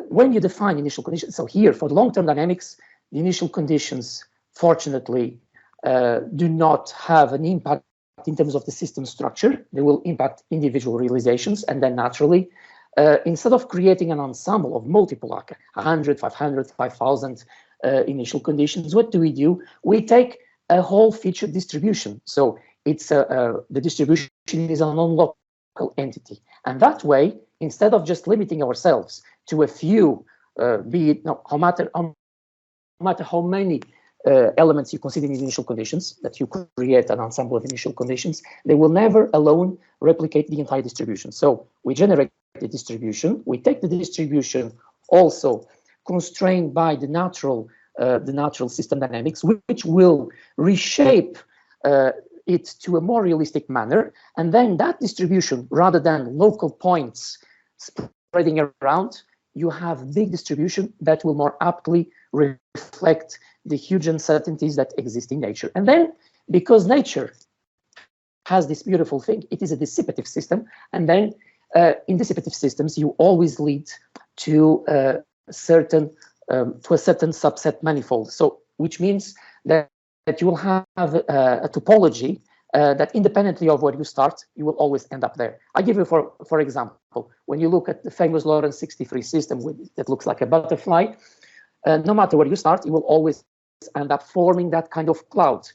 when you define initial conditions, so here for the long-term dynamics, the initial conditions, fortunately, do not have an impact in terms of the system structure. They will impact individual realizations, and then naturally, instead of creating an ensemble of multiple, like 100, 500, 5,000 initial conditions, what do? We take a whole feature distribution. So it's the distribution is a non-local entity, and that way, instead of just limiting ourselves to a few, be it no matter how many elements you consider in initial conditions, that you create an ensemble of initial conditions, they will never alone replicate the entire distribution. So we generate the distribution, we take the distribution also constrained by the natural system dynamics, which will reshape it to a more realistic manner, and then that distribution, rather than local points spreading around, you have big distribution that will more aptly reflect the huge uncertainties that exist in nature. And then, because nature has this beautiful thing, it is a dissipative system, and then in dissipative systems, you always lead to a certain subset manifold. So, which means that you will have a topology that independently of where you start, you will always end up there. I give you, for example, when you look at the famous Lorentz 63 system that looks like a butterfly, no matter where you start, you will always end up forming that kind of cloud.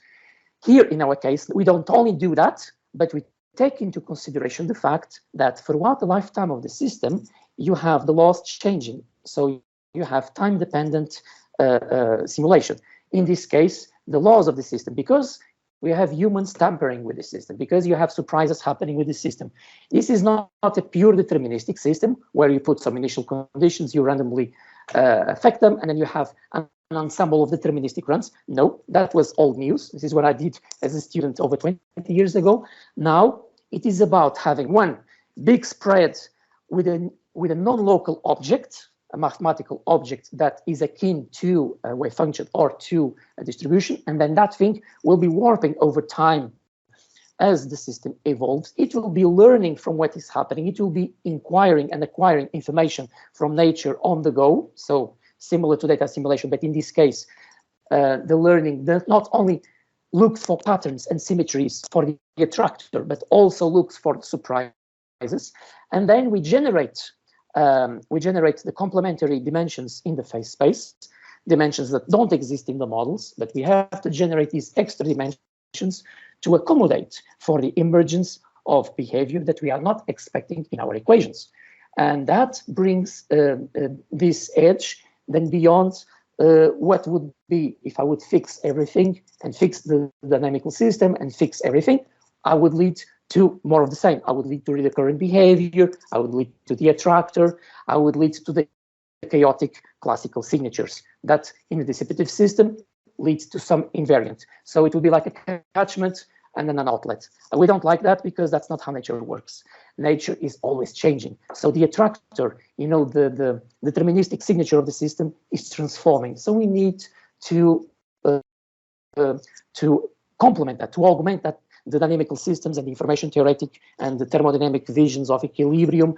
Here, in our case, we don't only do that, but we take into consideration the fact that throughout the lifetime of the system, you have the laws changing. So you have time-dependent simulation. In this case, the laws of the system, because we have humans tampering with the system, because you have surprises happening with the system. This is not a pure deterministic system where you put some initial conditions, you randomly affect them, and then you have an ensemble of deterministic runs. No, that was old news. This is what I did as a student over 20 years ago. Now it is about having one big spread with a non-local object, a mathematical object that is akin to a wave function or to a distribution, and then that thing will be warping over time as the system evolves. It will be learning from what is happening. It will be inquiring and acquiring information from nature on the go. So similar to data simulation, but in this case, the learning does not only looks for patterns and symmetries for the attractor, but also looks for surprises. And then we generate the complementary dimensions in the phase space, dimensions that don't exist in the models, but we have to generate these extra dimensions to accommodate for the emergence of behavior that we are not expecting in our equations. And that brings this edge then beyond what would be if I would fix everything and fix the dynamical system and fix everything. I would lead to more of the same. I would lead to recurrent behavior. I would lead to the attractor. I would lead to the chaotic classical signatures that in the dissipative system leads to some invariant. So it would be like a catchment and then an outlet. We don't like that because that's not how nature works. Nature is always changing. So the attractor, you know, the deterministic signature of the system is transforming. So we need to complement that, to augment that, the dynamical systems and the information theoretic and the thermodynamic visions of equilibrium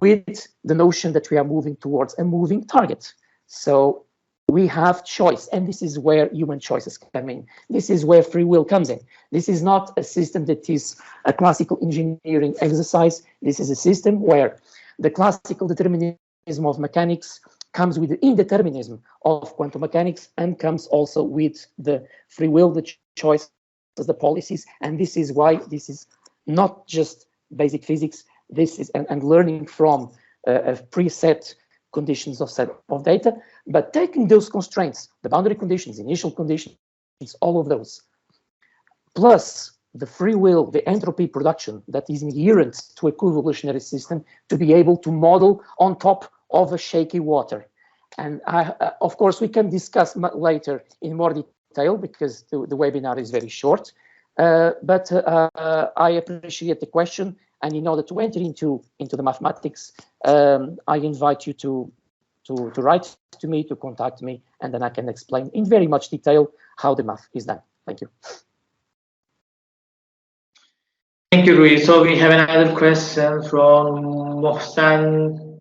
with the notion that we are moving towards a moving target. So we have choice, and this is where human choices come in. This is where free will comes in. This is not a system that is a classical engineering exercise. This is a system where the classical determinism of mechanics comes with the indeterminism of quantum mechanics and comes also with the free will, the choice, the policies. And this is why this is not just basic physics. This is and learning from a preset conditions of set of data, but taking those constraints, the boundary conditions, initial conditions, all of those, plus the free will, the entropy production that is inherent to a co-evolutionary system to be able to model on top of a shaky water. And of course, we can discuss later in more detail because the webinar is very short, but I appreciate the question. And in order to enter into the mathematics, I invite you to write to me, to contact me, and then I can explain in very much detail how the math is done. Thank you. Thank you, Rui. So we have another question from Mohsen.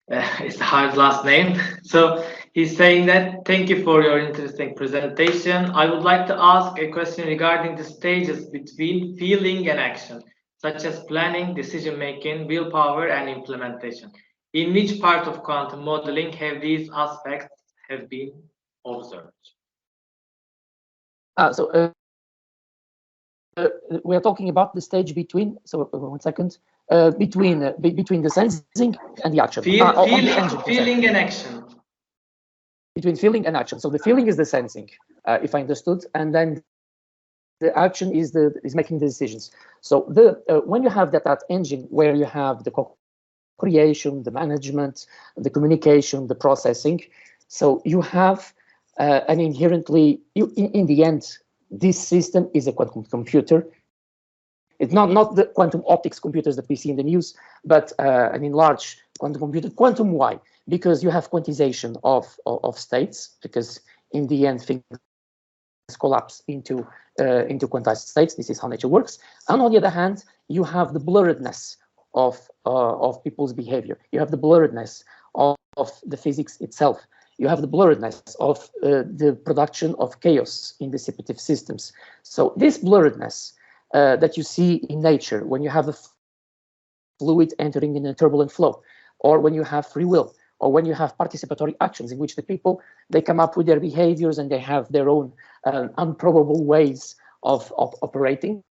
It's a hard last name. So he's saying that, thank you for your interesting presentation. I would like to ask a question regarding the stages between feeling and action, such as planning, decision-making, willpower, and implementation. In which part of quantum modeling have these aspects have been observed? We are talking about the stage between, so 1 second, between the sensing and the action. Feeling and action. Between feeling and action. So the feeling is the sensing, if I understood, and then the action is making the decisions. So when you have that engine where you have the co-creation, the management, the communication, the processing, so you have an inherently, in the end, this system is a quantum computer. It's not the quantum optics computers that we see in the news, but an enlarged quantum computer. Quantum, why? Because you have quantization of states, because in the end things collapse into quantized states. This is how nature works. And on the other hand, you have the blurredness of people's behavior. You have the blurredness of the physics itself. You have the blurredness of the production of chaos in dissipative systems. So this blurredness that you see in nature, when you have a fluid entering in a turbulent flow, or when you have free will, or when you have participatory actions in which the people, they come up with their behaviors and they have their own improbable ways of operating,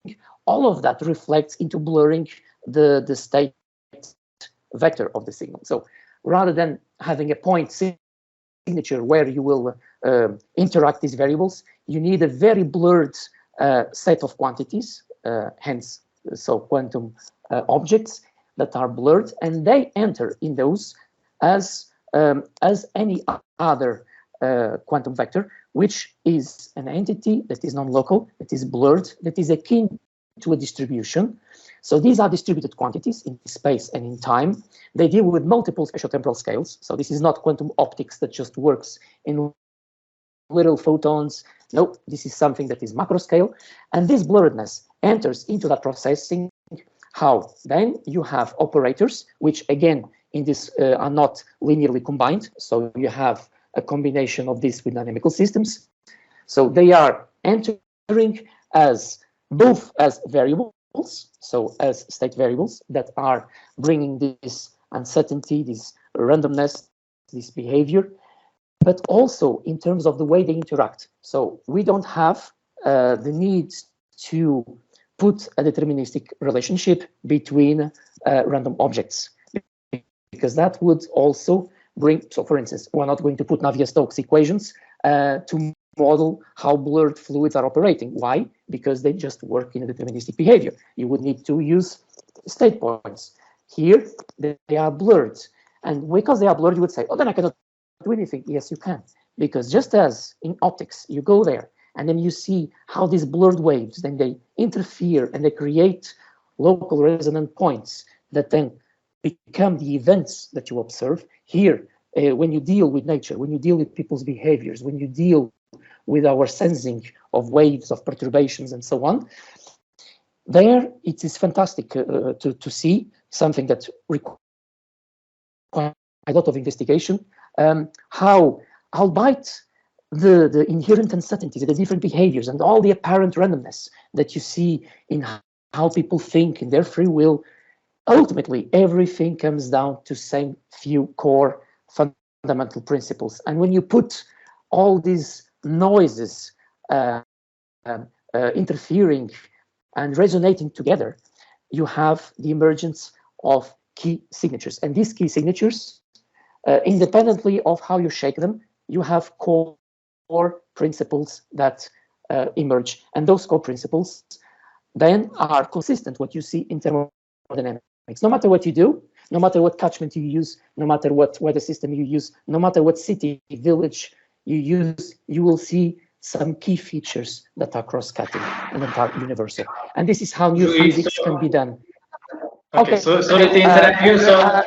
all of that reflects into blurring the state vector of the signal. So rather than having a point signature where you will interact these variables, you need a very blurred set of quantities, hence so quantum objects that are blurred, and they enter in those as any other quantum vector, which is an entity that is non-local, that is blurred, that is akin to a distribution. So these are distributed quantities in space and in time. They deal with multiple spatiotemporal scales. So this is not quantum optics that just works in little photons. No, this is something that is macro scale. And this blurredness enters into that processing. How? Then you have operators, which again, in this are not linearly combined. So you have a combination of this with dynamical systems. So they are entering as both as variables, so as state variables that are bringing this uncertainty, this randomness, this behavior, but also in terms of the way they interact. So we don't have the need to put a deterministic relationship between random objects, because that would also bring, so for instance, we're not going to put Navier-Stokes equations to model how blurred fluids are operating. Why? Because they just work in a deterministic behavior. You would need to use state points. Here, they are blurred. And because they are blurred, you would say, oh, then I cannot do anything. Yes, you can. Because just as in optics, you go there, and then you see how these blurred waves, then they interfere and they create local resonant points that then become the events that you observe. Here, when you deal with nature, when you deal with people's behaviors, when you deal with our sensing of waves, of perturbations, and so on, there it is fantastic to see something that requires a lot of investigation, how, albeit the inherent uncertainties, the different behaviors, and all the apparent randomness that you see in how people think in their free will, ultimately everything comes down to same few core fundamental principles. And when you put all these noises interfering and resonating together, you have the emergence of key signatures. And these key signatures, independently of how you shake them, you have core principles that emerge. And those core principles then are consistent what you see in thermodynamics. No matter what you do, no matter what catchment you use, no matter what weather system you use, no matter what city, village you use, you will see some key features that are cross-cutting and that are universal. And this is how new physics can be done. Okay, so sorry to interrupt you. So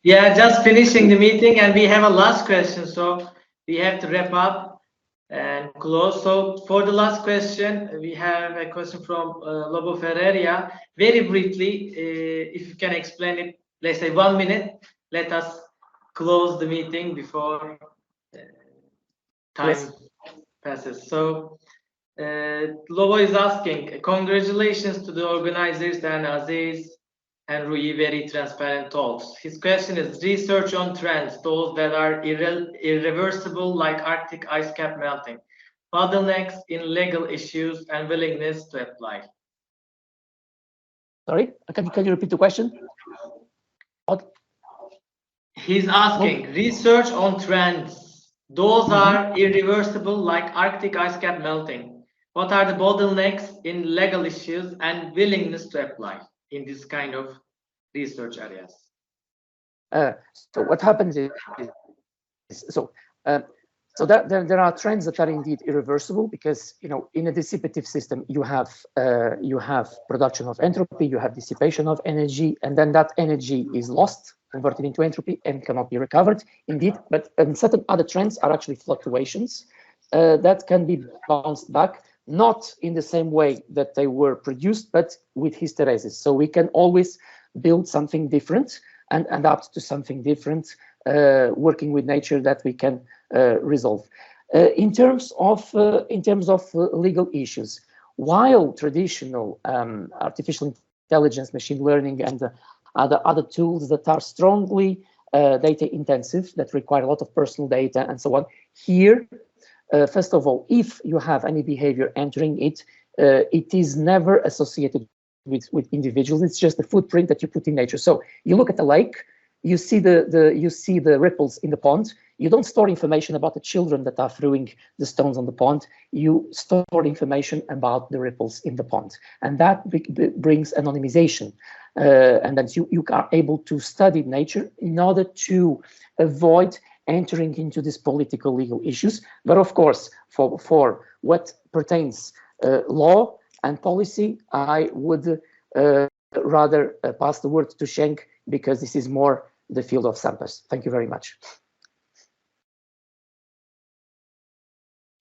yeah, just finishing the meeting, and we have a last question. So we have to wrap up and close. So for the last question, we have a question from Lobo Ferreira. Very briefly, if you can explain it, let's say 1 minute, let us close the meeting before time passes. So Lobo is asking, congratulations to the organizers and Aziz and Rui, very transparent talks. His question is, research on trends, those that are irreversible, like Arctic ice cap melting, bottlenecks in legal issues, and willingness to apply. Sorry, can you repeat the question? What? He's asking, research on trends, those are irreversible, like Arctic ice cap melting. What are the bottlenecks in legal issues and willingness to apply in this kind of research areas? So what happens is, so that there are trends that are indeed irreversible, because in a dissipative system you have production of entropy, you have dissipation of energy, and then that energy is lost, converted into entropy, and cannot be recovered. Indeed, but certain other trends are actually fluctuations that can be bounced back, not in the same way that they were produced, but with hysteresis. So we can always build something different and adapt to something different, working with nature that we can resolve. In terms of legal issues, while traditional artificial intelligence, machine learning, and other tools that are strongly data intensive, that require a lot of personal data and so on, here, first of all, if you have any behavior entering it, it is never associated with individuals. It's just the footprint that you put in nature. So you look at the lake, you see the ripples in the pond. You don't store information about the children that are throwing the stones on the pond. You store information about the ripples in the pond, and that brings anonymization. And then you are able to study nature in order to avoid entering into these political legal issues. But of course, for what pertains law and policy, I would rather pass the word to Schenk, because this is more the field of SAMPRESS. Thank you very much.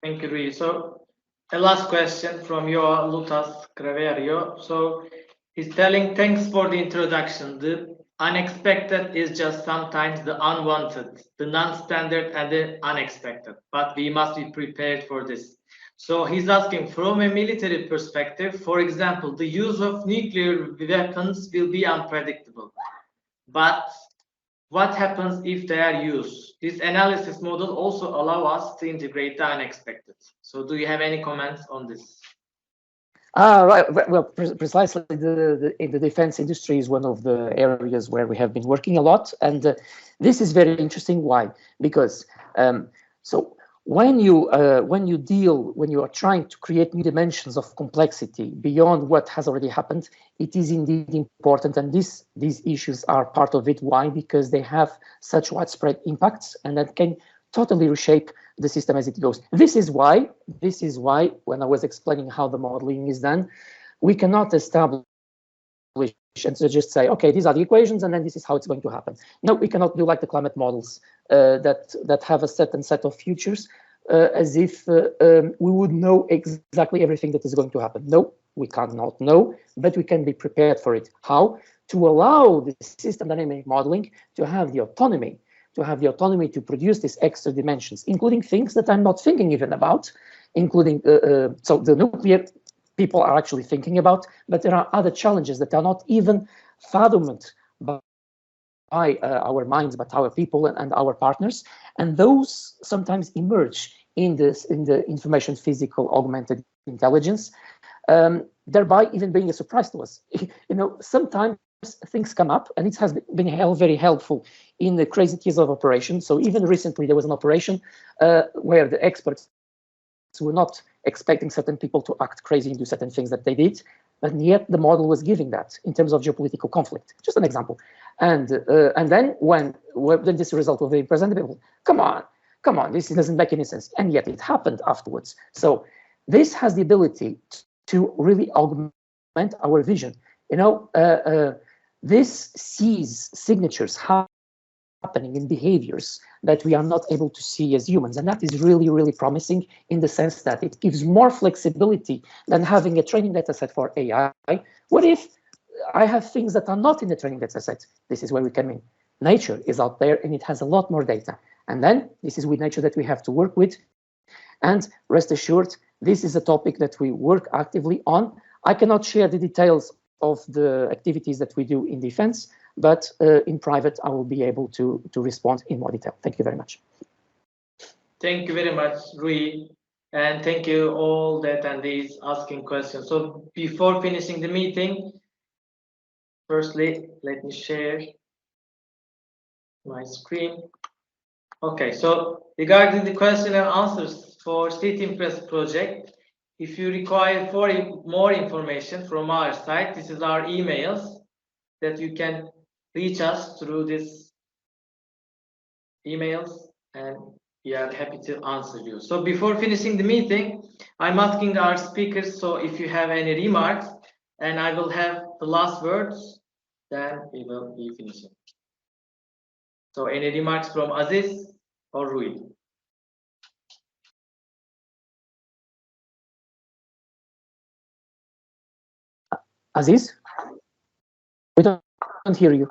Thank you, Rui. So a last question from your Lutas Craverio. So he's telling, thanks for the introduction. The unexpected is just sometimes the unwanted, the non-standard, and the unexpected, but we must be prepared for this. So he's asking, from a military perspective, for example, the use of nuclear weapons will be unpredictable. But what happens if they are used? This analysis model also allows us to integrate the unexpected. So do you have any comments on this? Right. Well, precisely in the defense industry is one of the areas where we have been working a lot, and this is very interesting. Why? Because so when you are trying to create new dimensions of complexity beyond what has already happened, it is indeed important, and these issues are part of it. Why? Because they have such widespread impacts, and that can totally reshape the system as it goes. This is why when I was explaining how the modeling is done, we cannot establish and so just say, okay, these are the equations and then this is how it's going to happen. No, we cannot do like the climate models that have a certain set of futures as if we would know exactly everything that is going to happen. No, we cannot know, but we can be prepared for it. How? To allow the system dynamic modeling to have the autonomy to produce these extra dimensions, including things that I'm not thinking even about, including, so the nuclear people are actually thinking about, but there are other challenges that are not even fathomed by our minds, but our people and our partners. And those sometimes emerge in the information physical augmented intelligence, thereby even being a surprise to us. Sometimes things come up, and it has been very helpful in the crazy case of operations. So even recently, there was an operation where the experts were not expecting certain people to act crazy and do certain things that they did, but yet the model was giving that in terms of geopolitical conflict. Just an example. And then when this result was very presentable, come on, this doesn't make any sense. And yet it happened afterwards. So this has the ability to really augment our vision. This sees signatures happening in behaviors that we are not able to see as humans. And that is really, really promising in the sense that it gives more flexibility than having a training data set for AI. What if I have things that are not in the training data set? This is where we come in. Nature is out there and it has a lot more data. And then this is with nature that we have to work with. And rest assured, this is a topic that we work actively on. I cannot share the details of the activities that we do in defense, but in private, I will be able to respond in more detail. Thank you very much. Thank you very much, Rui. And thank you all the attendees asking questions. So before finishing the meeting, firstly, let me share my screen. Okay, so regarding the question and answers for C2IMPRESS project, if you require more information from our side, this is our emails that you can reach us through these emails, and we are happy to answer you. So before finishing the meeting, I'm asking our speakers, so if you have any remarks, and I will have the last words, then we will be finishing. So any remarks from Aziz or Rui? Aziz, we don't hear you.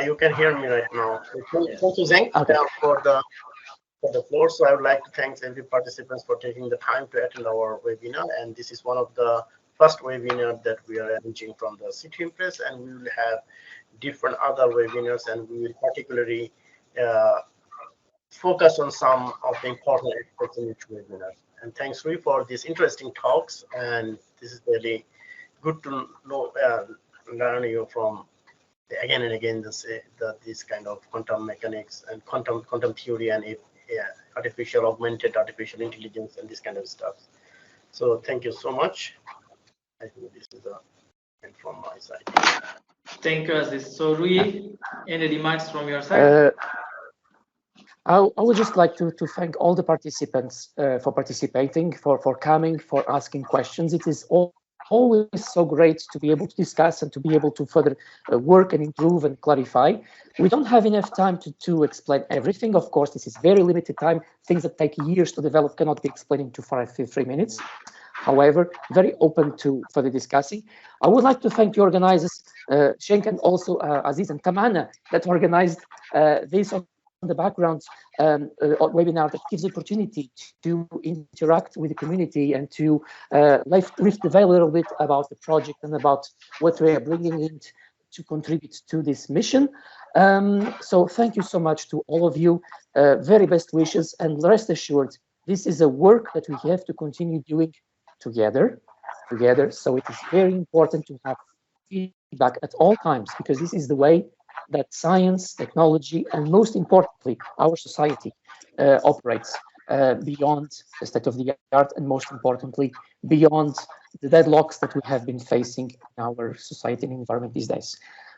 You can hear me right now. Thank you, Zeng, okay. for the floor. So I would like to thank every participants for taking the time to attend our webinar. And this is one of the first webinar that we are arranging from the C2IMPRESS, and we will have different other webinars, and we will particularly focus on some of the important aspects in each webinar. And thanks, Rui, for these interesting talks. And this is really good to know, learn you from again and again this kind of quantum mechanics and quantum theory and artificial intelligence and this kind of stuff. So thank you so much. I think this is the end from my side. Thank you, Aziz. So Rui, any remarks from your side? I would just like to thank all the participants for participating, for coming, for asking questions. It is always so great to be able to discuss and to be able to further work and improve and clarify. We don't have enough time to explain everything. Of course, this is very limited time. Things that take years to develop cannot be explained into 3 minutes. However, very open to further discussing. I would like to thank the organizers, Cenk and also Aziz and Tamana, that organized this on the background webinar that gives opportunity to interact with the community and to lift the veil a little bit about the project and about what we are bringing in to contribute to this mission. So thank you so much to all of you. Very best wishes, and rest assured, this is a work that we have to continue doing together. So it is very important to have feedback at all times, because this is the way that science, technology, and most importantly, our society operates beyond the state of the art, and most importantly, beyond the deadlocks that we have been facing in our society and environment these days.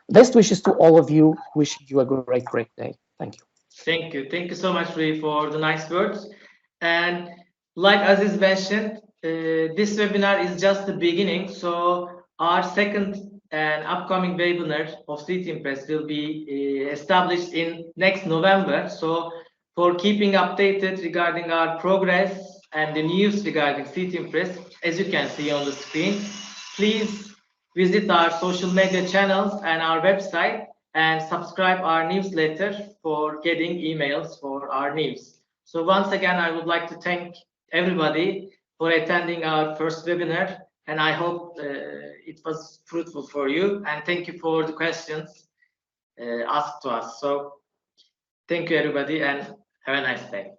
Best wishes to all of you. Wishing you a great day. Thank you. Thank you so much, Rui, for the nice words. And like Aziz mentioned, this webinar is just the beginning. So our second and upcoming webinar of C2IMPRESS will be established in next November. So for keeping updated regarding our progress and the news regarding C2IMPRESS, as you can see on the screen, please visit our social media channels and our website, and subscribe our newsletter for getting emails for our news. So once again, I would like to thank everybody for attending our first webinar, and I hope it was fruitful for you, and thank you for the questions asked to us. So thank you everybody, and have a nice day.